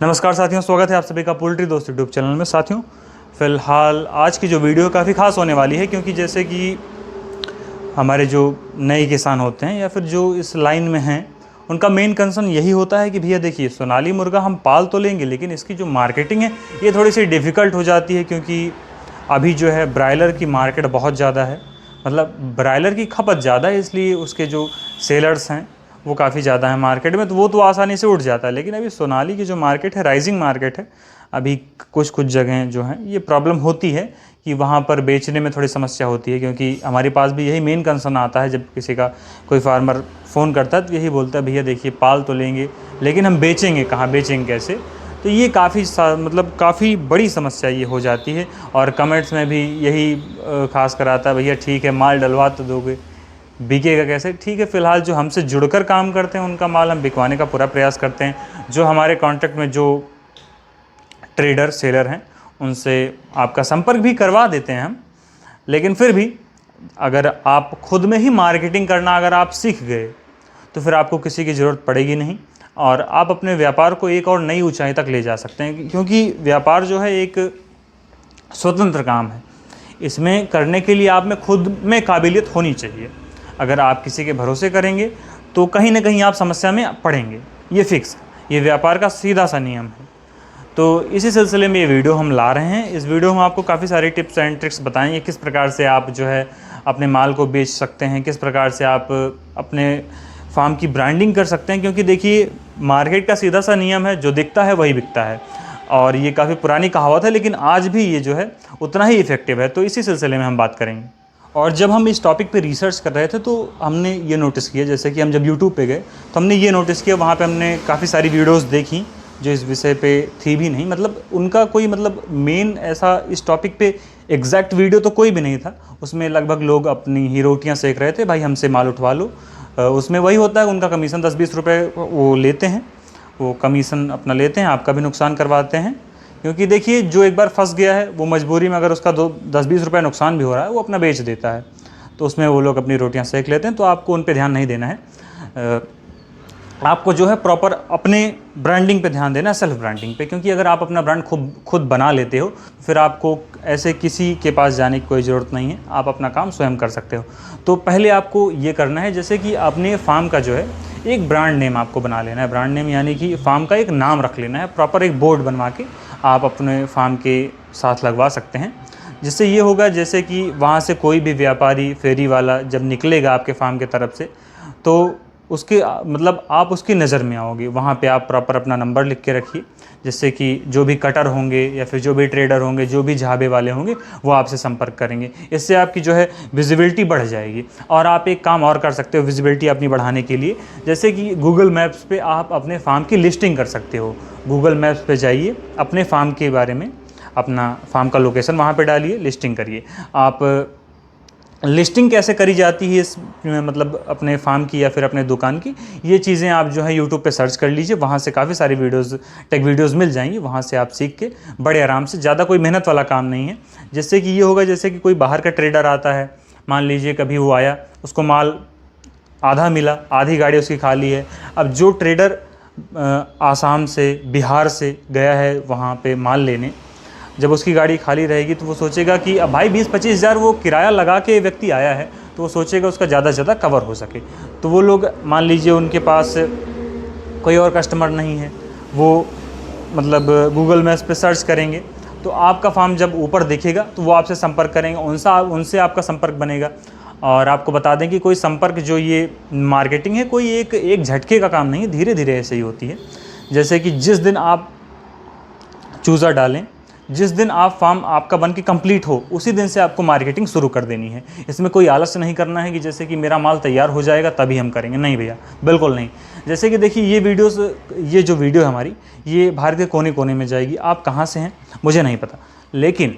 नमस्कार साथियों, स्वागत है आप सभी का पोल्ट्री दोस्त यूट्यूब चैनल में। साथियों, फ़िलहाल आज की जो वीडियो काफ़ी ख़ास होने वाली है, क्योंकि जैसे कि हमारे जो नए किसान होते हैं या फिर जो इस लाइन में हैं, उनका मेन कंसर्न यही होता है कि भैया देखिए, सोनाली मुर्गा हम पाल तो लेंगे, लेकिन इसकी जो मार्केटिंग है ये थोड़ी सी डिफ़िकल्ट हो जाती है, क्योंकि अभी जो है ब्रायलर की मार्केट बहुत ज़्यादा है। मतलब ब्रायलर की खपत ज़्यादा है, इसलिए उसके जो सेलर्स हैं वो काफ़ी ज़्यादा है मार्केट में, तो वो तो आसानी से उठ जाता है। लेकिन अभी सोनाली की जो मार्केट है, राइजिंग मार्केट है। अभी कुछ जगह जो हैं ये प्रॉब्लम होती है कि वहाँ पर बेचने में थोड़ी समस्या होती है, क्योंकि हमारे पास भी यही मेन कंसर्न आता है। जब किसी का कोई फार्मर फ़ोन करता है तो यही बोलता है, भैया देखिए पाल तो लेंगे लेकिन हम बेचेंगे कहाँ, बेचेंगे कैसे। तो ये काफ़ी बड़ी समस्या ये हो जाती है। और कमेंट्स में भी यही खास कर आता है, भैया ठीक है माल डलवा तो दोगे, बिकेगा कैसे। ठीक है, फ़िलहाल जो हमसे जुड़कर काम करते हैं उनका माल हम बिकवाने का पूरा प्रयास करते हैं। जो हमारे कॉन्टैक्ट में जो ट्रेडर सेलर हैं उनसे आपका संपर्क भी करवा देते हैं हम। लेकिन फिर भी अगर आप खुद में ही मार्केटिंग करना अगर आप सीख गए तो फिर आपको किसी की ज़रूरत पड़ेगी नहीं, और आप अपने व्यापार को एक और नई ऊंचाई तक ले जा सकते हैं। क्योंकि व्यापार जो है एक स्वतंत्र काम है, इसमें करने के लिए आप में खुद में काबिलियत होनी चाहिए। अगर आप किसी के भरोसे करेंगे तो कहीं ना कहीं आप समस्या में पड़ेंगे, ये फिक्स, ये व्यापार का सीधा सा नियम है। तो इसी सिलसिले में ये वीडियो हम ला रहे हैं। इस वीडियो में आपको काफ़ी सारी टिप्स एंड ट्रिक्स बताएंगे, किस प्रकार से आप जो है अपने माल को बेच सकते हैं, किस प्रकार से आप अपने फार्म की ब्रांडिंग कर सकते हैं। क्योंकि देखिए, मार्केट का सीधा सा नियम है, जो दिखता है वही बिकता है, और ये काफ़ी पुरानी कहावत है, लेकिन आज भी ये जो है उतना ही इफ़ेक्टिव है। तो इसी सिलसिले में हम बात करेंगे। और जब हम इस टॉपिक पे रिसर्च कर रहे थे तो हमने ये नोटिस किया, जैसे कि हम जब यूट्यूब पे गए तो हमने ये नोटिस किया, वहाँ पे हमने काफ़ी सारी वीडियोस देखी जो इस विषय पे थी भी नहीं। मतलब उनका कोई मेन ऐसा इस टॉपिक पे एग्जैक्ट वीडियो तो कोई भी नहीं था। उसमें लगभग लोग अपनी ही रोटियाँ सेक रहे थे, भाई हमसे माल उठवा लो। उसमें वही होता है, उनका कमीशन 10-20 रुपये वो लेते हैं, वो कमीशन अपना लेते हैं, आपका भी नुकसान करवाते हैं। क्योंकि देखिए, जो एक बार फंस गया है वो मजबूरी में अगर उसका 10-20 रुपये नुकसान भी हो रहा है वो अपना बेच देता है, तो उसमें वो लोग अपनी रोटियां सेक लेते हैं। तो आपको उन पे ध्यान नहीं देना है, आपको जो है प्रॉपर अपने ब्रांडिंग पे ध्यान देना है, सेल्फ ब्रांडिंग पे। क्योंकि अगर आप अपना ब्रांड खुद बना लेते हो फिर आपको ऐसे किसी के पास जाने की कोई ज़रूरत नहीं है, आप अपना काम स्वयं कर सकते हो। तो पहले आपको ये करना है, जैसे कि अपने फार्म का जो है एक ब्रांड नेम आपको बना लेना है। ब्रांड नेम यानी कि फार्म का एक नाम रख लेना है, प्रॉपर एक बोर्ड बनवा के आप अपने फार्म के साथ लगवा सकते हैं। जिससे ये होगा, जैसे कि वहाँ से कोई भी व्यापारी, फेरी वाला जब निकलेगा आपके फार्म की तरफ से, तो उसके आप उसकी नज़र में आओगे। वहाँ पे आप प्रॉपर अपना नंबर लिख के रखिए, जिससे कि जो भी कटर होंगे या फिर जो भी ट्रेडर होंगे, जो भी झाबे वाले होंगे, वो आपसे संपर्क करेंगे। इससे आपकी जो है विजिबिलिटी बढ़ जाएगी। और आप एक काम और कर सकते हो विजिबिलिटी अपनी बढ़ाने के लिए, जैसे कि गूगल मैप्स पे आप अपने फार्म की लिस्टिंग कर सकते हो। गूगल मैप्स पे जाइए, अपने फार्म के बारे में, अपना फार्म का लोकेशन वहाँ पे डालिए, लिस्टिंग करिए। आप लिस्टिंग कैसे करी जाती है इस अपने फार्म की या फिर अपने दुकान की, ये चीज़ें आप जो है यूट्यूब पे सर्च कर लीजिए। वहाँ से काफ़ी सारी टेक वीडियोस मिल जाएंगी, वहाँ से आप सीख के बड़े आराम से, ज़्यादा कोई मेहनत वाला काम नहीं है। जिससे कि ये होगा, जैसे कि कोई बाहर का ट्रेडर आता है, मान लीजिए कभी वो आया, उसको माल आधा मिला, आधी गाड़ी उसकी खाली है। अब जो ट्रेडर आसाम से, बिहार से गया है वहाँ पे माल लेने, जब उसकी गाड़ी खाली रहेगी तो वो सोचेगा कि अब भाई 20-25 हज़ार वो किराया लगा के व्यक्ति आया है, तो वो सोचेगा उसका ज़्यादा से ज़्यादा कवर हो सके। तो वो लोग, मान लीजिए उनके पास कोई और कस्टमर नहीं है, वो गूगल मैप्स पे सर्च करेंगे, तो आपका फार्म जब ऊपर दिखेगा तो वो आपसे संपर्क करेंगे, उनसे आपका संपर्क बनेगा। और आपको बता दें कि कोई संपर्क, जो ये मार्केटिंग है, कोई एक झटके का काम नहीं है, धीरे धीरे ऐसे ही होती है। जैसे कि जिस दिन आप चूज़ा डालें, जिस दिन आप फार्म आपका बन के कंप्लीट हो, उसी दिन से आपको मार्केटिंग शुरू कर देनी है। इसमें कोई आलस्य नहीं करना है कि जैसे कि मेरा माल तैयार हो जाएगा तभी हम करेंगे, नहीं भैया, बिल्कुल नहीं। जैसे कि देखिए, ये जो वीडियो है हमारी, ये भारत के कोने कोने में जाएगी। आप कहाँ से हैं मुझे नहीं पता, लेकिन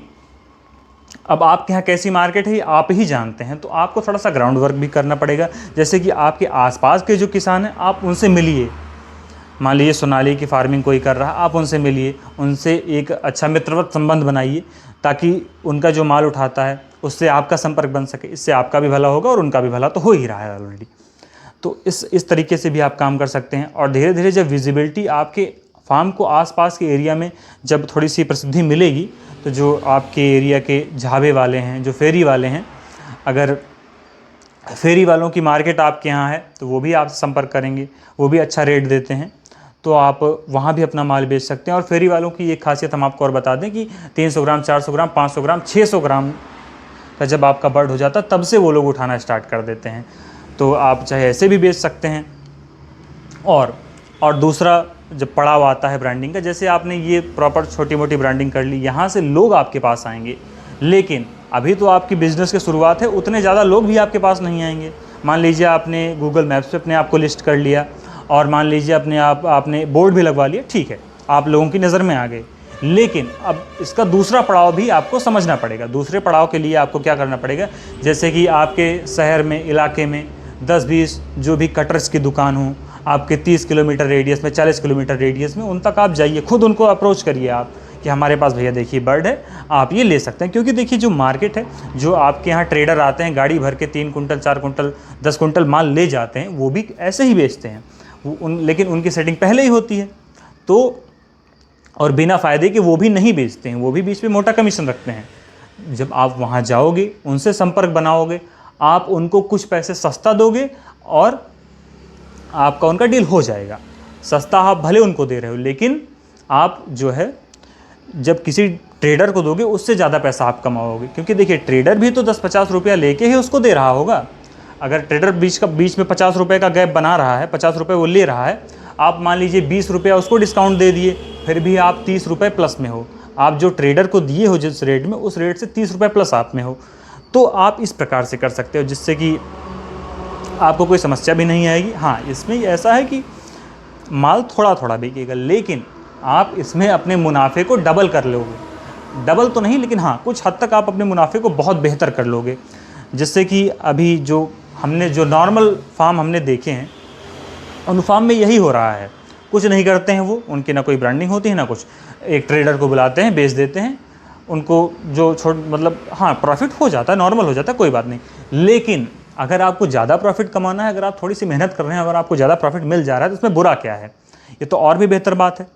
अब आपके यहाँ कैसी मार्केट है ये आप ही जानते हैं। तो आपको थोड़ा सा ग्राउंड वर्क भी करना पड़ेगा। जैसे कि आपके आसपास के जो किसान हैं, आप उनसे मिलिए। मान लीजिए सोनाली की फार्मिंग कोई कर रहा है, आप उनसे मिलिए, उनसे एक अच्छा मित्रवत संबंध बनाइए, ताकि उनका जो माल उठाता है उससे आपका संपर्क बन सके। इससे आपका भी भला होगा और उनका भी भला तो हो ही रहा है ऑलरेडी। तो इस तरीके से भी आप काम कर सकते हैं। और धीरे धीरे जब विजिबिलिटी आपके फार्म को आसपास के एरिया में जब थोड़ी सी प्रसिद्धि मिलेगी तो जो आपके एरिया के ढाबे वाले हैं, जो फेरी वाले हैं, अगर फेरी वालों की मार्केट आपके यहाँ है तो वो भी आपसे संपर्क करेंगे, वो भी अच्छा रेट देते हैं, तो आप वहाँ भी अपना माल बेच सकते हैं। और फेरी वालों की एक खासियत हम आपको और बता दें कि 300 ग्राम, 400 ग्राम, 500 ग्राम, 600 ग्राम का जब आपका बर्ड हो जाता है तब से वो लोग उठाना स्टार्ट कर देते हैं। तो आप चाहे ऐसे भी बेच सकते हैं। और दूसरा जब पड़ाव आता है ब्रांडिंग का, जैसे आपने ये प्रॉपर छोटी मोटी ब्रांडिंग कर ली, यहाँ से लोग आपके पास आएंगे, लेकिन अभी तो आपकी बिज़नेस की शुरुआत है, उतने ज़्यादा लोग भी आपके पास नहीं आएंगे। मान लीजिए आपने गूगल मैप्स पे अपने आप को लिस्ट कर लिया और मान लीजिए आपने बोर्ड भी लगवा लिया, ठीक है, आप लोगों की नज़र में आ गए, लेकिन अब इसका दूसरा पड़ाव भी आपको समझना पड़ेगा। दूसरे पड़ाव के लिए आपको क्या करना पड़ेगा, जैसे कि आपके शहर में, इलाके में 10-20 जो भी कटर्स की दुकान हो, आपके 30 किलोमीटर रेडियस में, 40 किलोमीटर रेडियस में, उन तक आप जाइए, खुद उनको अप्रोच करिए आप कि हमारे पास भैया देखिए बर्ड है, आप ये ले सकते हैं। क्योंकि देखिए जो मार्केट है, जो आपके यहाँ ट्रेडर आते हैं गाड़ी भर के 3 कुंटल, 4 कुंटल, 10 कुंटल माल ले जाते हैं, वो भी ऐसे ही बेचते हैं, लेकिन उनकी सेटिंग पहले ही होती है, तो और बिना फ़ायदे के वो भी नहीं बेचते हैं, वो भी बीच में मोटा कमीशन रखते हैं। जब आप वहाँ जाओगे, उनसे संपर्क बनाओगे, आप उनको कुछ पैसे सस्ता दोगे और आपका उनका डील हो जाएगा। सस्ता आप भले उनको दे रहे हो, लेकिन आप जो है जब किसी ट्रेडर को दोगे उससे ज़्यादा पैसा आप कमाओगे। क्योंकि देखिए ट्रेडर भी तो 10-50 रुपया लेके ही उसको दे रहा होगा। अगर ट्रेडर बीच में 50 रुपये का गैप बना रहा है, 50 रुपये वो ले रहा है, आप मान लीजिए 20 रुपया उसको डिस्काउंट दे दिए, फिर भी आप 30 रुपये प्लस में हो। आप जो ट्रेडर को दिए हो जिस रेट में, उस रेट से 30 रुपये प्लस आप में हो। तो आप इस प्रकार से कर सकते हो, जिससे कि आपको कोई समस्या भी नहीं आएगी। हाँ, इसमें ऐसा है कि माल थोड़ा थोड़ा बिकेगा, लेकिन आप इसमें अपने मुनाफे को डबल कर लोगे। डबल तो नहीं, लेकिन हाँ कुछ हद तक आप अपने मुनाफे को बहुत बेहतर कर लोगे। जिससे कि अभी जो नॉर्मल फार्म हमने देखे हैं, उन फार्म में यही हो रहा है, कुछ नहीं करते हैं वो, उनकी ना कोई ब्रांडिंग होती है ना कुछ, एक ट्रेडर को बुलाते हैं, बेच देते हैं, उनको जो हाँ प्रॉफिट हो जाता है, नॉर्मल हो जाता है, कोई बात नहीं। लेकिन अगर आपको ज़्यादा प्रॉफिट कमाना है, अगर आप थोड़ी सी मेहनत कर रहे हैं, अगर आपको ज़्यादा प्रॉफिट मिल जा रहा है, तो उसमें बुरा क्या है, ये तो और भी बेहतर बात है।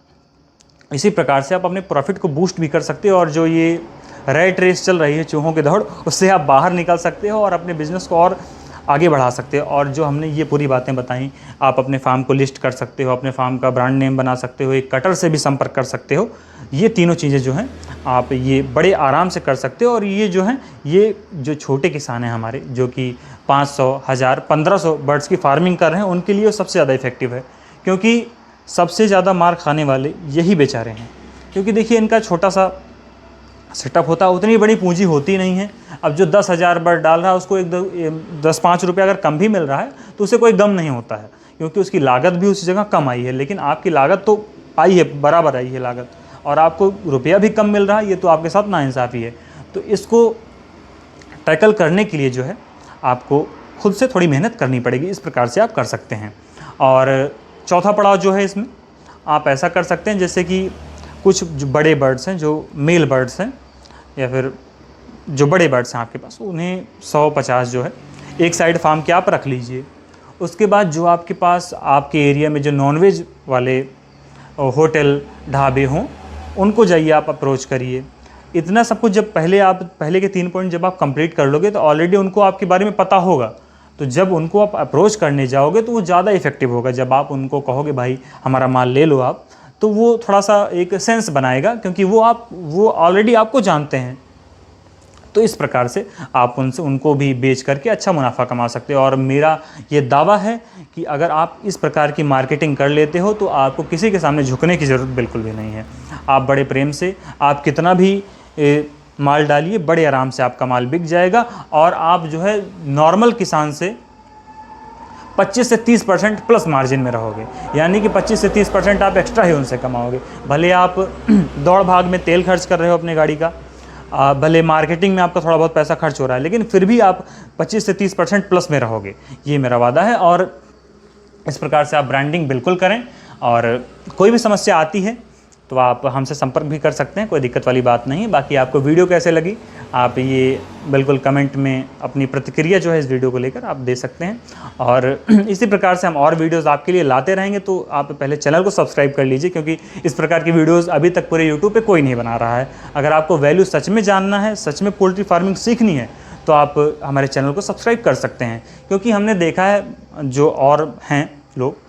इसी प्रकार से आप अपने प्रॉफिट को बूस्ट भी कर सकते हो, और जो ये रेट रेस चल रही है, चूहों की दौड़, उससे आप बाहर निकल सकते हो और अपने बिज़नेस को और आगे बढ़ा सकते हो। और जो हमने ये पूरी बातें बताई, आप अपने फार्म को लिस्ट कर सकते हो, अपने फार्म का ब्रांड नेम बना सकते हो, एक कटर से भी संपर्क कर सकते हो। ये तीनों चीज़ें जो हैं आप ये बड़े आराम से कर सकते हो। और ये जो हैं, ये जो छोटे किसान हैं हमारे, जो कि 500, 1000, 1500 बर्ड्स की फार्मिंग कर रहे हैं, उनके लिए सबसे ज़्यादा इफ़ेक्टिव है। क्योंकि सबसे ज़्यादा मार खाने वाले यही बेचारे हैं। क्योंकि देखिए इनका छोटा सा सेटअप होता है, उतनी बड़ी पूंजी होती नहीं है। अब जो 10,000 बर्ड डाल रहा है, उसको 10-5 रुपये अगर कम भी मिल रहा है तो उसे कोई गम नहीं होता है, क्योंकि उसकी लागत भी उसी जगह कम आई है। लेकिन आपकी लागत तो आई है, बराबर आई है लागत, और आपको रुपया भी कम मिल रहा है, ये तो आपके साथ नाइंसाफ़ी है। तो इसको टैकल करने के लिए जो है आपको खुद से थोड़ी मेहनत करनी पड़ेगी। इस प्रकार से आप कर सकते हैं। और चौथा पड़ाव जो है, इसमें आप ऐसा कर सकते हैं, जैसे कि कुछ जो बड़े बर्ड्स हैं, जो मेल बर्ड्स हैं, या फिर जो बड़े बर्ड्स हैं आपके पास, उन्हें 100-50 जो है एक साइड फार्म के आप रख लीजिए। उसके बाद जो आपके पास आपके एरिया में जो नॉनवेज वाले होटल, ढाबे हों, उनको जाइए आप अप्रोच करिए। इतना सब कुछ जब पहले के 3 पॉइंट जब आप कंप्लीट कर लोगे, तो ऑलरेडी उनको आपके बारे में पता होगा। तो जब उनको आप अप्रोच करने जाओगे तो वो ज़्यादा इफ़ेक्टिव होगा। जब आप उनको कहोगे भाई हमारा माल ले लो आप, तो वो थोड़ा सा एक सेंस बनाएगा, क्योंकि वो ऑलरेडी आपको जानते हैं। तो इस प्रकार से आप उनको भी बेच करके अच्छा मुनाफा कमा सकते हो। और मेरा ये दावा है कि अगर आप इस प्रकार की मार्केटिंग कर लेते हो, तो आपको किसी के सामने झुकने की ज़रूरत बिल्कुल भी नहीं है। आप बड़े प्रेम से, आप कितना भी माल डालिए, बड़े आराम से आपका माल बिक जाएगा। और आप जो है नॉर्मल किसान से 25 से 30% प्लस मार्जिन में रहोगे। यानी कि 25 से 30% आप एक्स्ट्रा ही उनसे कमाओगे। भले आप दौड़ भाग में तेल खर्च कर रहे हो अपने गाड़ी का, भले मार्केटिंग में आपका थोड़ा बहुत पैसा खर्च हो रहा है, लेकिन फिर भी आप 25 से 30% प्लस में रहोगे, ये मेरा वादा है। और इस प्रकार से आप ब्रांडिंग बिल्कुल करें। और कोई भी समस्या आती है तो आप हमसे संपर्क भी कर सकते हैं, कोई दिक्कत वाली बात नहीं है। बाकी आपको वीडियो कैसे लगी आप ये बिल्कुल कमेंट में अपनी प्रतिक्रिया जो है इस वीडियो को लेकर आप दे सकते हैं। और इसी प्रकार से हम और वीडियोस आपके लिए लाते रहेंगे, तो आप पहले चैनल को सब्सक्राइब कर लीजिए, क्योंकि इस प्रकार की वीडियोस अभी तक पूरे यूट्यूब पे कोई नहीं बना रहा है। अगर आपको वैल्यू सच में जानना है, सच में पोल्ट्री फार्मिंग सीखनी है, तो आप हमारे चैनल को सब्सक्राइब कर सकते हैं। क्योंकि हमने देखा है जो और हैं लोग,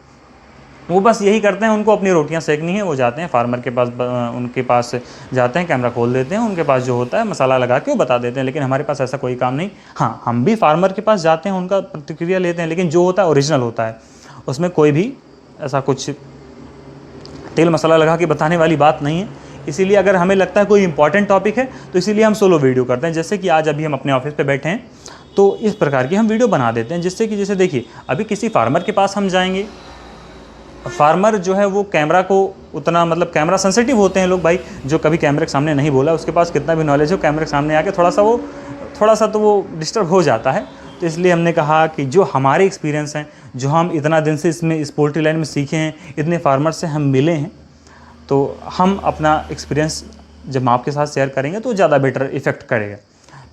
वो बस यही करते हैं, उनको अपनी रोटियां सेकनी है, वो जाते हैं फार्मर के पास, उनके पास जाते हैं, कैमरा खोल देते हैं, उनके पास जो होता है मसाला लगा के वो बता देते हैं। लेकिन हमारे पास ऐसा कोई काम नहीं। हाँ, हम भी फार्मर के पास जाते हैं, उनका प्रतिक्रिया लेते हैं, लेकिन जो होता है ओरिजिनल होता है, उसमें कोई भी ऐसा कुछ तेल मसाला लगा के बताने वाली बात नहीं है। इसीलिए अगर हमें लगता है कोई इंपॉर्टेंट टॉपिक है तो इसीलिए हम सोलो वीडियो करते हैं। जैसे कि आज अभी हम अपने ऑफिस पे बैठे हैं, तो इस प्रकार की हम वीडियो बना देते हैं, जिससे कि जैसे देखिए अभी किसी फार्मर के पास हम जाएंगे, फार्मर जो है वो कैमरा को उतना, मतलब कैमरा सेंसिटिव होते हैं लोग भाई, जो कभी कैमरे के सामने नहीं बोला, उसके पास कितना भी नॉलेज हो, कैमरे के सामने आके थोड़ा सा तो वो डिस्टर्ब हो जाता है। तो इसलिए हमने कहा कि जो हमारे एक्सपीरियंस हैं, जो हम इतना दिन से इस पोल्ट्री लाइन में सीखे हैं, इतने फार्मर से हम मिले हैं, तो हम अपना एक्सपीरियंस जब हम आपके साथ शेयर करेंगे तो ज़्यादा बेटर इफ़ेक्ट करेगा।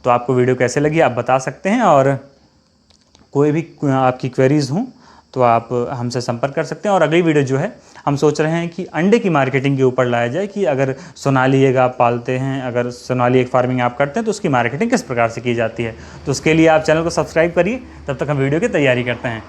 तो आपको वीडियो कैसे लगी आप बता सकते हैं, और कोई भी आपकी क्वेरीज़ हों तो आप हमसे संपर्क कर सकते हैं। और अगली वीडियो जो है हम सोच रहे हैं कि अंडे की मार्केटिंग के ऊपर लाया जाए, कि अगर सोनाली एग आप पालते हैं, अगर सोनाली एग फार्मिंग आप करते हैं, तो उसकी मार्केटिंग किस प्रकार से की जाती है। तो उसके लिए आप चैनल को सब्सक्राइब करिए, तब तक हम वीडियो की तैयारी करते हैं।